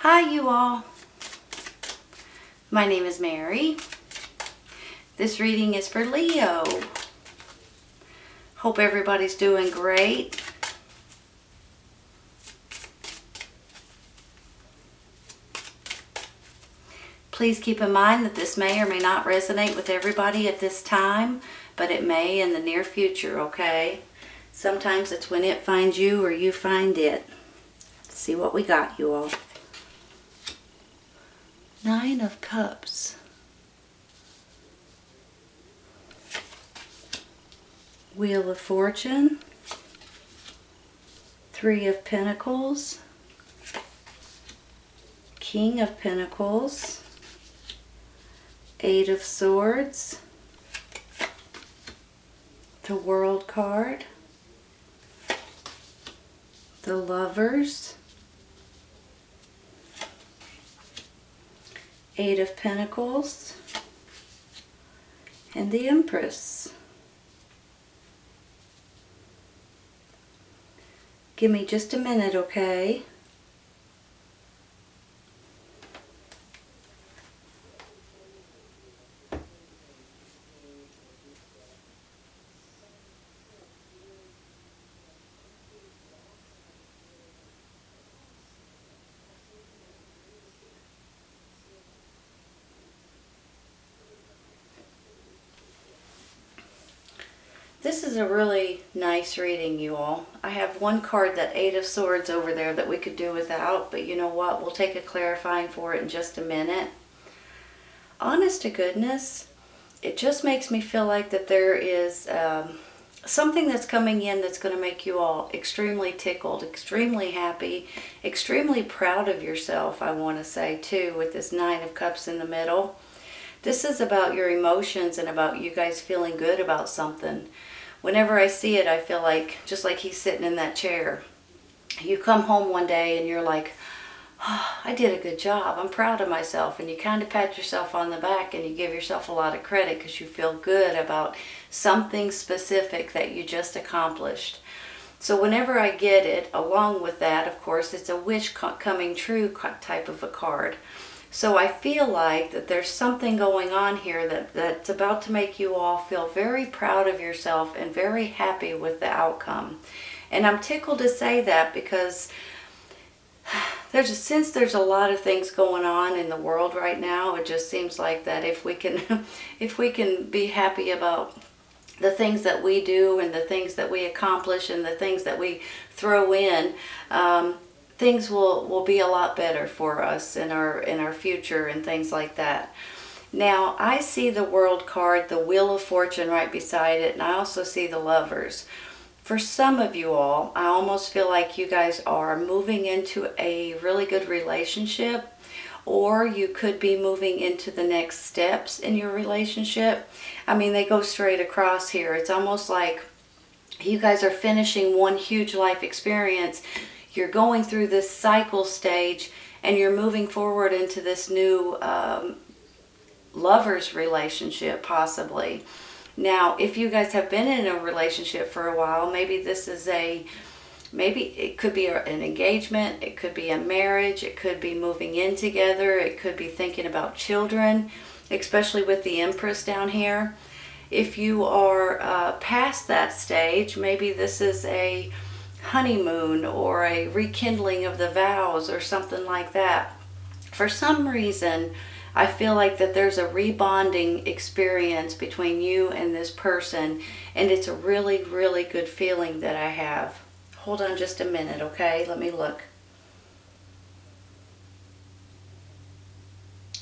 Hi you all, my name is Mary. This reading is for Leo. Hope everybody's doing great. Please keep in mind that this may or may not resonate with everybody at this time, but it may in the near future, okay? Sometimes it's when it finds you or you find it. Let's see what we got, you all. Nine of Cups. Wheel of Fortune. Three of Pentacles. King of Pentacles. Eight of Swords. The World card. The Lovers. Eight of Pentacles. And the Empress. Give me just a minute, okay? This is a really nice reading, you all. I have one card, that Eight of Swords over there, that we could do without, but you know what? We'll take a clarifying for it in just a minute. Honest to goodness, it just makes me feel like that there is something that's coming in that's going to make you all extremely tickled, extremely happy, extremely proud of yourself, I want to say, too, with this Nine of Cups in the middle. This is about your emotions and about you guys feeling good about something. Whenever I see it, I feel like, just like he's sitting in that chair. You come home one day and you're like, oh, I did a good job. I'm proud of myself. And you kind of pat yourself on the back and you give yourself a lot of credit because you feel good about something specific that you just accomplished. So whenever I get it, along with that, of course, it's a wish coming true type of a card. So I feel like that there's something going on here that's about to make you all feel very proud of yourself and very happy with the outcome. And I'm tickled to say that because since there's a lot of things going on in the world right now, it just seems like that if we can be happy about the things that we do and the things that we accomplish and the things that we throw in, things will be a lot better for us in our future and things like that. Now, I see the World card, the Wheel of Fortune right beside it, and I also see the Lovers. For some of you all, I almost feel like you guys are moving into a really good relationship, or you could be moving into the next steps in your relationship. I mean, they go straight across here. It's almost like you guys are finishing one huge life experience. You're going through this cycle stage and you're moving forward into this new lovers relationship, possibly. Now, if you guys have been in a relationship for a while, maybe it could be an engagement, it could be a marriage, it could be moving in together, it could be thinking about children, especially with the Empress down here. If you are past that stage, maybe this is a honeymoon or a rekindling of the vows or something like that. For some reason, I feel like that there's a rebonding experience between you and this person, and it's a really, really good feeling that I have. Hold on just a minute, okay? Let me look.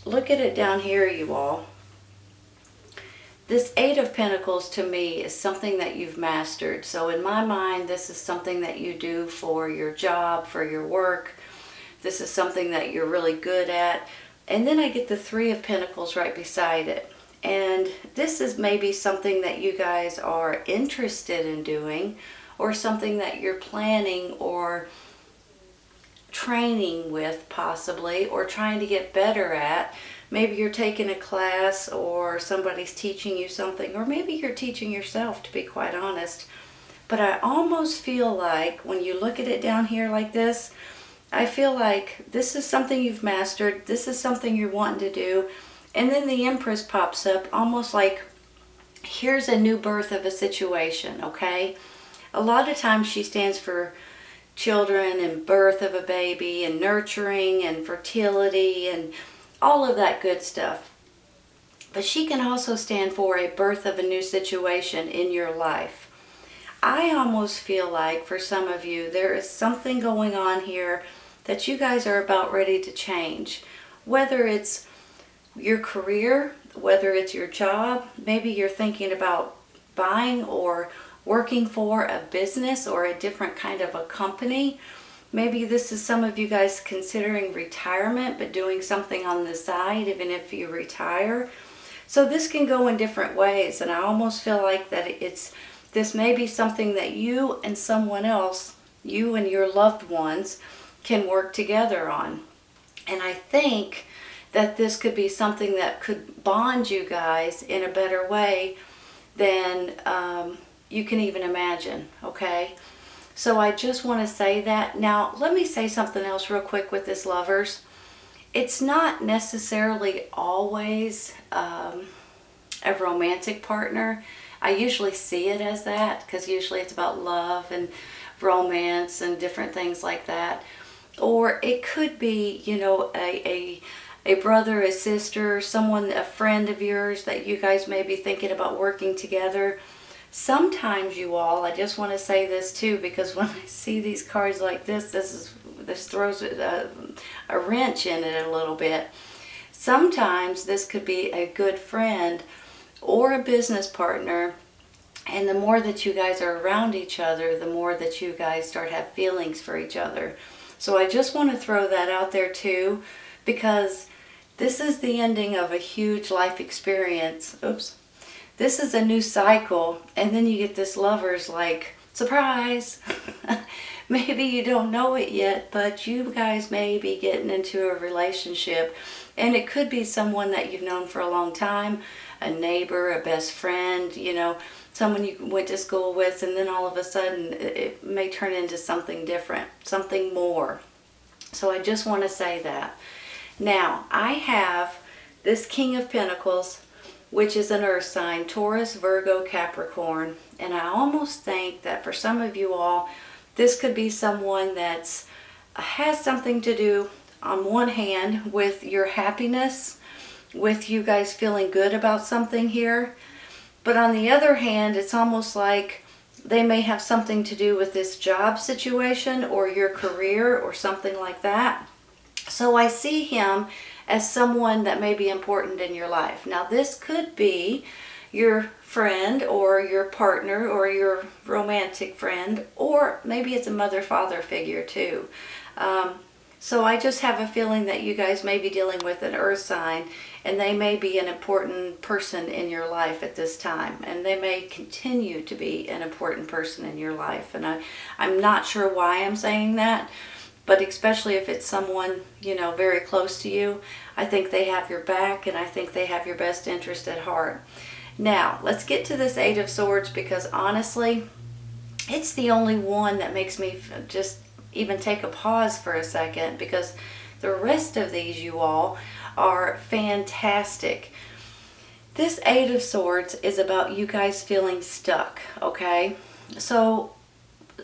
Look at it down here, you all. This Eight of Pentacles to me is something that you've mastered. So in my mind, this is something that you do for your job, for your work. This is something that you're really good at. And then I get the Three of Pentacles right beside it. And this is maybe something that you guys are interested in doing, or something that you're planning or training with possibly, or trying to get better at. Maybe you're taking a class or somebody's teaching you something, or maybe you're teaching yourself, to be quite honest. But I almost feel like when you look at it down here like this, I feel like this is something you've mastered. This is something you're wanting to do. And then the Empress pops up almost like here's a new birth of a situation, okay? A lot of times she stands for children and birth of a baby and nurturing and fertility and all of that good stuff. But she can also stand for a birth of a new situation in your life. I almost feel like for some of you there is something going on here that you guys are about ready to change. Whether it's your career, whether it's your job, maybe you're thinking about buying or working for a business or a different kind of a company. Maybe this is some of you guys considering retirement but doing something on the side even if you retire. So this can go in different ways, and I almost feel like that this may be something that you and someone else, you and your loved ones, can work together on. And I think that this could be something that could bond you guys in a better way than you can even imagine, okay? So I just want to say that. Now, let me say something else real quick with this, lovers. It's not necessarily always a romantic partner. I usually see it as that because usually it's about love and romance and different things like that. Or it could be, you know, a brother, a sister, someone, a friend of yours that you guys may be thinking about working together. Sometimes you all, I just want to say this too, because when I see these cards like this throws a wrench in it a little bit. Sometimes this could be a good friend or a business partner, and the more that you guys are around each other, the more that you guys start to have feelings for each other. So I just want to throw that out there too, because this is the ending of a huge life experience. Oops. This is a new cycle, and then you get this lovers like, surprise! Maybe you don't know it yet, but you guys may be getting into a relationship, and it could be someone that you've known for a long time, a neighbor, a best friend, you know, someone you went to school with, and then all of a sudden it may turn into something different, something more. So I just want to say that. Now, I have this King of Pentacles, which is an earth sign, Taurus, Virgo, Capricorn. And I almost think that for some of you all, this could be someone that's has something to do, on one hand, with your happiness, with you guys feeling good about something here. But on the other hand, it's almost like they may have something to do with this job situation or your career or something like that. So I see him as someone that may be important in your life. Now this could be your friend or your partner or your romantic friend, or maybe it's a mother-father figure too. So I just have a feeling that you guys may be dealing with an earth sign, and they may be an important person in your life at this time, and they may continue to be an important person in your life. And I'm not sure why I'm saying that, but especially if it's someone, you know, very close to you, I think they have your back, and I think they have your best interest at heart. Now, let's get to this Eight of Swords, because honestly, it's the only one that makes me just even take a pause for a second, because the rest of these, you all, are fantastic. This Eight of Swords is about you guys feeling stuck, okay? So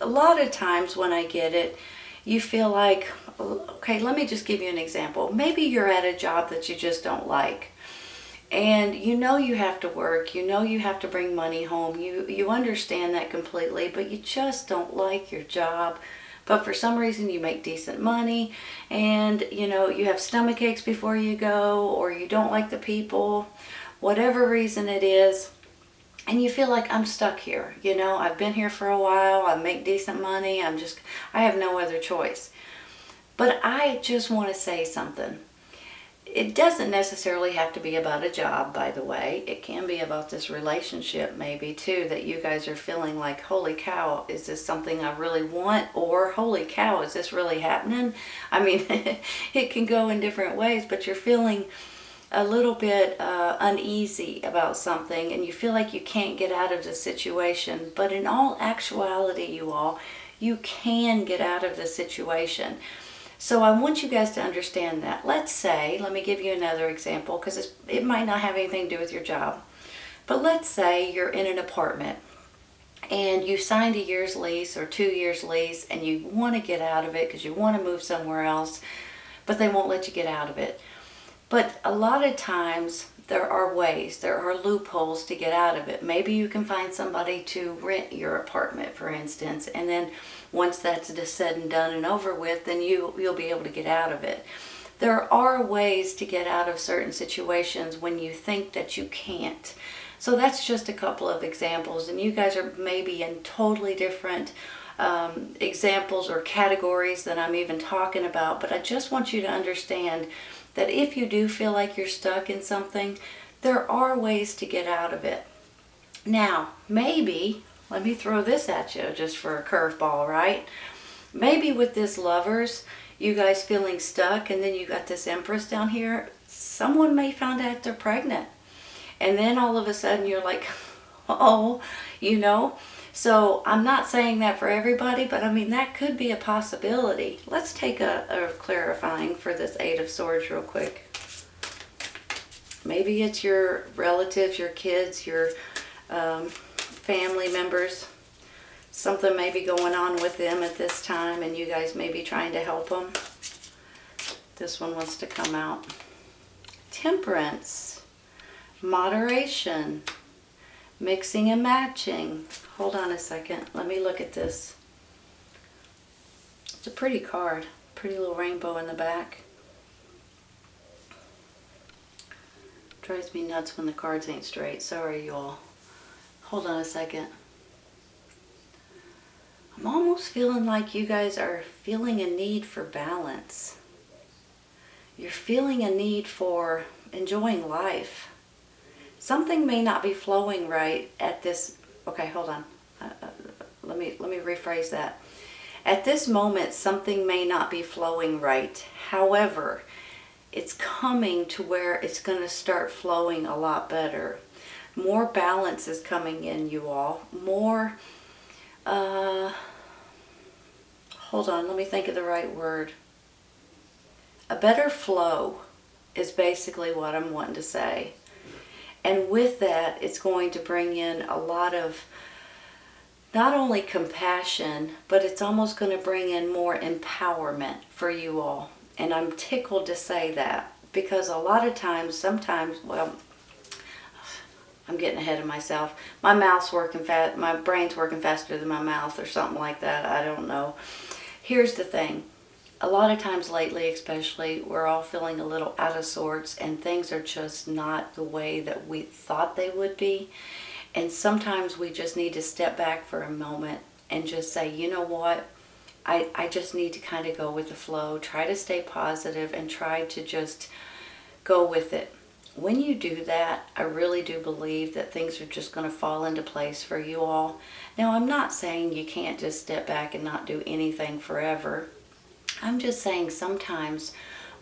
a lot of times when I get it, you feel like, okay, let me just give you an example. Maybe you're at a job that you just don't like, and you know you have to work, you know you have to bring money home, you understand that completely, but you just don't like your job. But for some reason you make decent money, and you know you have stomach aches before you go, or you don't like the people, whatever reason it is, and you feel like, I'm stuck here. You know, I've been here for a while, I make decent money, I have no other choice. But I just want to say something. It doesn't necessarily have to be about a job, by the way. It can be about this relationship maybe too, that you guys are feeling like, holy cow, is this something I really want? Or holy cow, is this really happening? I mean, it can go in different ways, but you're feeling a little bit uneasy about something, and you feel like you can't get out of the situation. But in all actuality, you all, you can get out of the situation. So I want you guys to understand that. Let's say, let me give you another example because it might not have anything to do with your job. But let's say you're in an apartment and you signed a year's lease or 2 years lease and you want to get out of it because you want to move somewhere else, but they won't let you get out of it. But a lot of times there are ways, there are loopholes to get out of it. Maybe you can find somebody to rent your apartment, for instance, and then once that's just said and done and over with, then you'll be able to get out of it. There are ways to get out of certain situations when you think that you can't. So that's just a couple of examples, and you guys are maybe in totally different examples or categories that I'm even talking about, but I just want you to understand that if you do feel like you're stuck in something, there are ways to get out of it. Now, maybe, let me throw this at you just for a curveball, right? Maybe with this Lovers, you guys feeling stuck, and then you got this Empress down here, someone may find out they're pregnant. And then all of a sudden you're like, oh, you know. So I'm not saying that for everybody, but I mean, that could be a possibility. Let's take a clarifying for this Eight of Swords real quick. Maybe it's your relatives, your kids, your family members. Something may be going on with them at this time and you guys may be trying to help them. This one wants to come out. Temperance. Moderation, mixing and matching. Hold on a second. Let me look at this. It's a pretty card. Pretty little rainbow in the back. Drives me nuts when the cards ain't straight. Sorry, y'all. Hold on a second. I'm almost feeling like you guys are feeling a need for balance. You're feeling a need for enjoying life. Something may not be flowing right at this. Okay, hold on. Let me rephrase that. At this moment, something may not be flowing right. However, it's coming to where it's going to start flowing a lot better. More balance is coming in, you all. More. Hold on. Let me think of the right word. A better flow is basically what I'm wanting to say. And with that, it's going to bring in a lot of not only compassion, but it's almost going to bring in more empowerment for you all. And I'm tickled to say that because a lot of times, sometimes, well, I'm getting ahead of myself. My mouth's working fast, my brain's working faster than my mouth or something like that. I don't know. Here's the thing. A lot of times lately, especially, we're all feeling a little out of sorts and things are just not the way that we thought they would be. And sometimes we just need to step back for a moment and just say, you know what? I just need to kind of go with the flow, try to stay positive and try to just go with it. When you do that, I really do believe that things are just going to fall into place for you all. Now, I'm not saying you can't just step back and not do anything forever. I'm just saying sometimes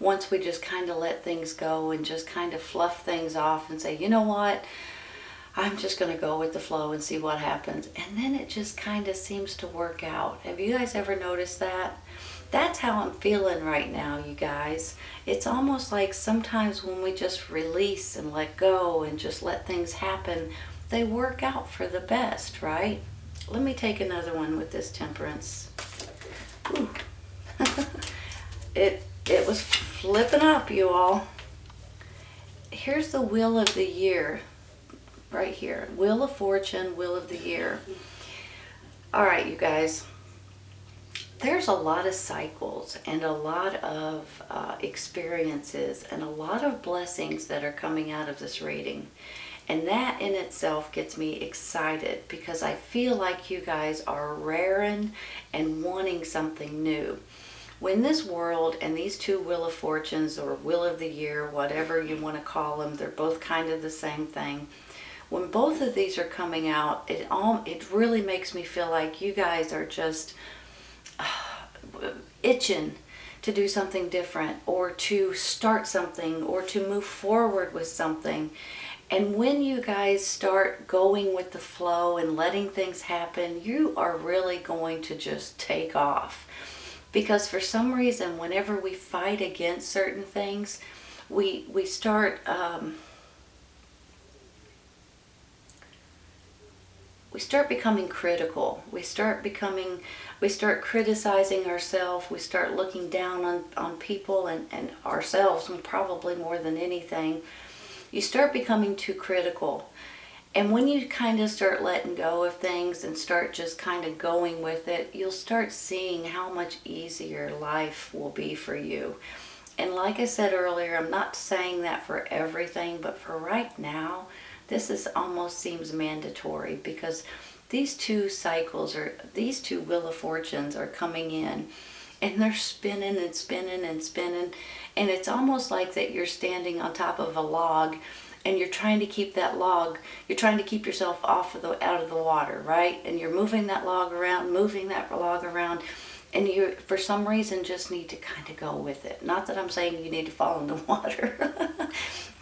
once we just kind of let things go and just kind of fluff things off and say, you know what, I'm just going to go with the flow and see what happens. And then it just kind of seems to work out. Have you guys ever noticed that? That's how I'm feeling right now, you guys. It's almost like sometimes when we just release and let go and just let things happen, they work out for the best, right? Let me take another one with this Temperance. Ooh. It was flipping up, you all. Here's the Wheel of the Year. Right here. Wheel of Fortune, Wheel of the Year. All right, you guys. There's a lot of cycles and a lot of experiences and a lot of blessings that are coming out of this reading. And that in itself gets me excited because I feel like you guys are raring and wanting something new. When this world and these two Wheel of Fortunes or Wheel of the Year, whatever you want to call them, they're both kind of the same thing. When both of these are coming out, it really makes me feel like you guys are just itching to do something different or to start something or to move forward with something. And when you guys start going with the flow and letting things happen, you are really going to just take off. Because for some reason, whenever we fight against certain things, we start we start becoming critical. We start criticizing ourselves. We start looking down on people and ourselves, and probably more than anything. You start becoming too critical. And when you kind of start letting go of things and start just kind of going with it, you'll start seeing how much easier life will be for you. And like I said earlier, I'm not saying that for everything, but for right now, this is almost seems mandatory, because these two cycles, or these two Wheel of Fortunes, are coming in, and they're spinning and spinning and spinning, and it's almost like that you're standing on top of a log, and you're trying to keep that log, you're trying to keep yourself out of the water, right? And you're moving that log around, and you, for some reason, just need to kind of go with it. Not that I'm saying you need to fall in the water,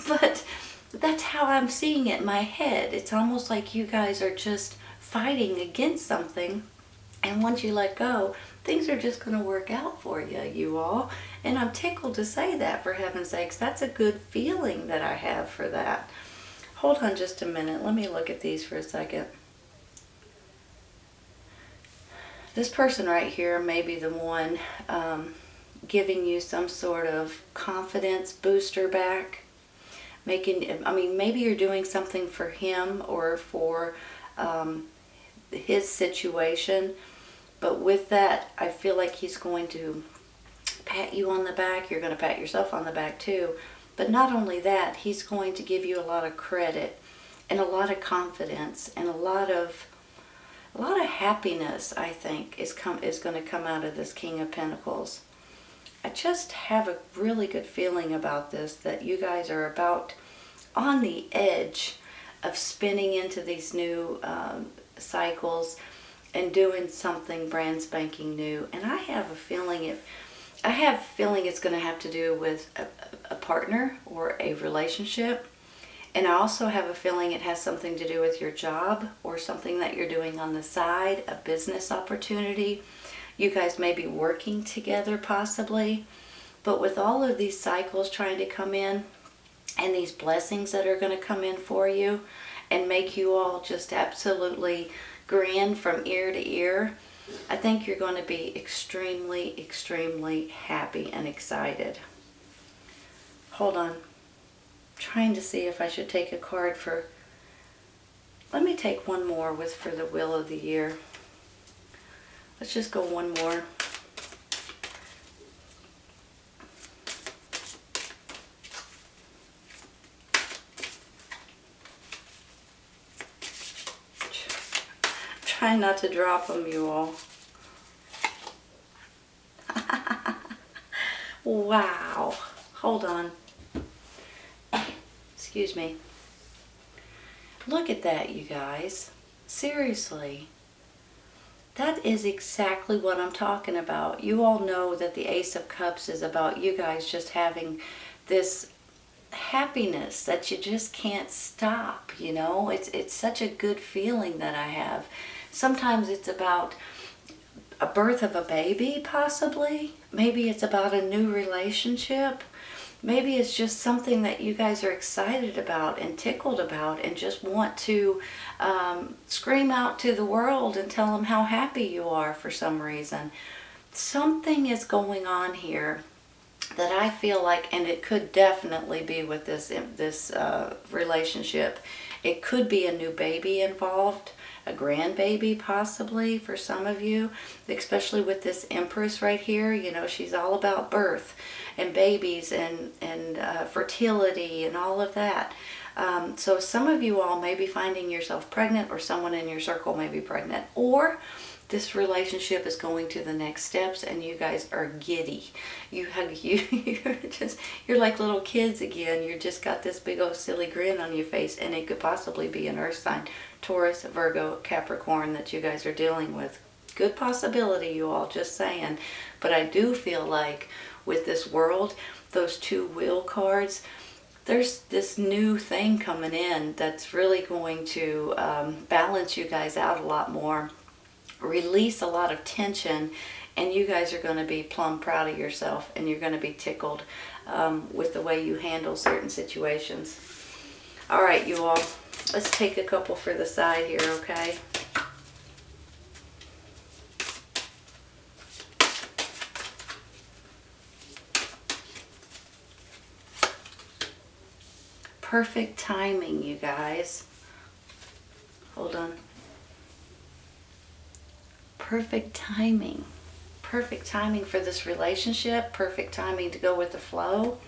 but that's how I'm seeing it in my head. It's almost like you guys are just fighting against something, and once you let go, things are just going to work out for you, you all. And I'm tickled to say that, for heaven's sakes. That's a good feeling that I have for that. Hold on just a minute. Let me look at these for a second. This person right here may be the one giving you some sort of confidence booster back. Maybe you're doing something for him or for his situation. But with that, I feel like he's going to pat you on the back. You're going to pat yourself on the back too. But not only that, he's going to give you a lot of credit and a lot of confidence and a lot of happiness, I think, is going to come out of this King of Pentacles. I just have a really good feeling about this, that you guys are about on the edge of spinning into these new cycles and doing something brand spanking new. And I have a feeling it's going to have to do with a partner or a relationship. And I also have a feeling it has something to do with your job or something that you're doing on the side, a business opportunity. You guys may be working together possibly. But with all of these cycles trying to come in and these blessings that are going to come in for you and make you all just absolutely grin from ear to ear, I think you're going to be extremely, extremely happy and excited. Hold on. Trying to see if I should take a card for, let me take one more for the Wheel of the Year. Let's just go one more. Try not to drop them, you all. Wow. Hold on. Excuse me. Look at that, you guys. Seriously. That is exactly what I'm talking about. You all know that the Ace of Cups is about you guys just having this happiness that you just can't stop, you know? It's such a good feeling that I have. Sometimes it's about a birth of a baby, possibly. Maybe it's about a new relationship. Maybe it's just something that you guys are excited about and tickled about and just want to scream out to the world and tell them how happy you are for some reason. Something is going on here that I feel like, and it could definitely be with this relationship. It could be a new baby involved, a grandbaby possibly for some of you, especially with this Empress right here. You know, she's all about birth and babies and fertility and all of that. So some of you all may be finding yourself pregnant, or someone in your circle may be pregnant, or this relationship is going to the next steps and you guys are giddy. You're like little kids again. You just got this big old silly grin on your face, and it could possibly be an earth sign, Taurus, Virgo, Capricorn, that you guys are dealing with. Good possibility, you all, just saying. But I do feel like with this World, those two Wheel cards, there's this new thing coming in that's really going to balance you guys out a lot more. release a lot of tension, and you guys are going to be plumb proud of yourself, and you're going to be tickled with the way you handle certain situations. All right, you all, let's take a couple for the side here, okay? Perfect timing, you guys. Hold on. Perfect timing. Perfect timing for this relationship. Perfect timing to go with the flow.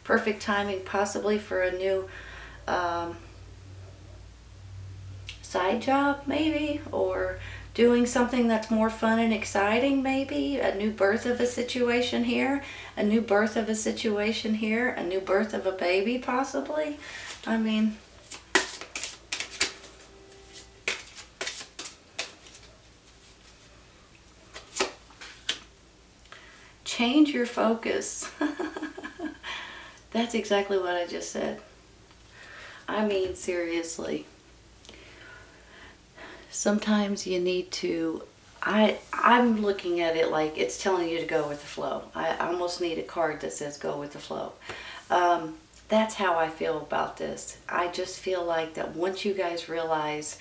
Perfect timing possibly for a new side job maybe, or doing something that's more fun and exciting maybe. A new birth of a situation here. A new birth of a situation here. A new birth of a baby possibly. I mean, change your focus. That's exactly what I just said. I mean, seriously. Sometimes you need to, I'm looking at it like it's telling you to go with the flow. I almost need a card that says go with the flow. That's how I feel about this. I just feel like that once you guys realize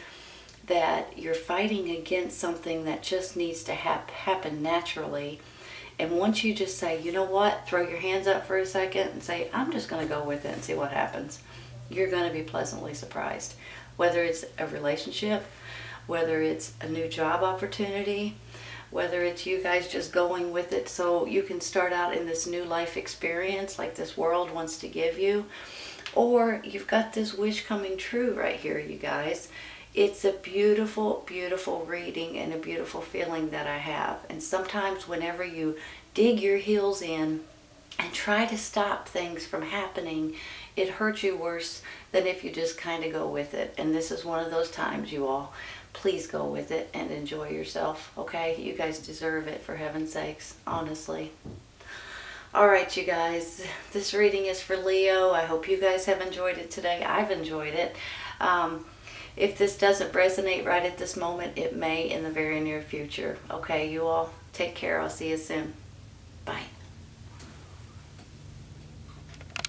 that you're fighting against something that just needs to happen naturally, and once you just say, you know what, throw your hands up for a second and say, I'm just going to go with it and see what happens, you're going to be pleasantly surprised. Whether it's a relationship, whether it's a new job opportunity, whether it's you guys just going with it so you can start out in this new life experience like this world wants to give you, or you've got this wish coming true right here, you guys. It's a beautiful, beautiful reading and a beautiful feeling that I have. And sometimes whenever you dig your heels in and try to stop things from happening, it hurts you worse than if you just kind of go with it. And this is one of those times, you all. Please go with it and enjoy yourself, okay? You guys deserve it, for heaven's sakes, honestly. All right, you guys, this reading is for Leo. I hope you guys have enjoyed it today. I've enjoyed it. If this doesn't resonate right at this moment, it may in the very near future. Okay, you all, take care. I'll see you soon. Bye.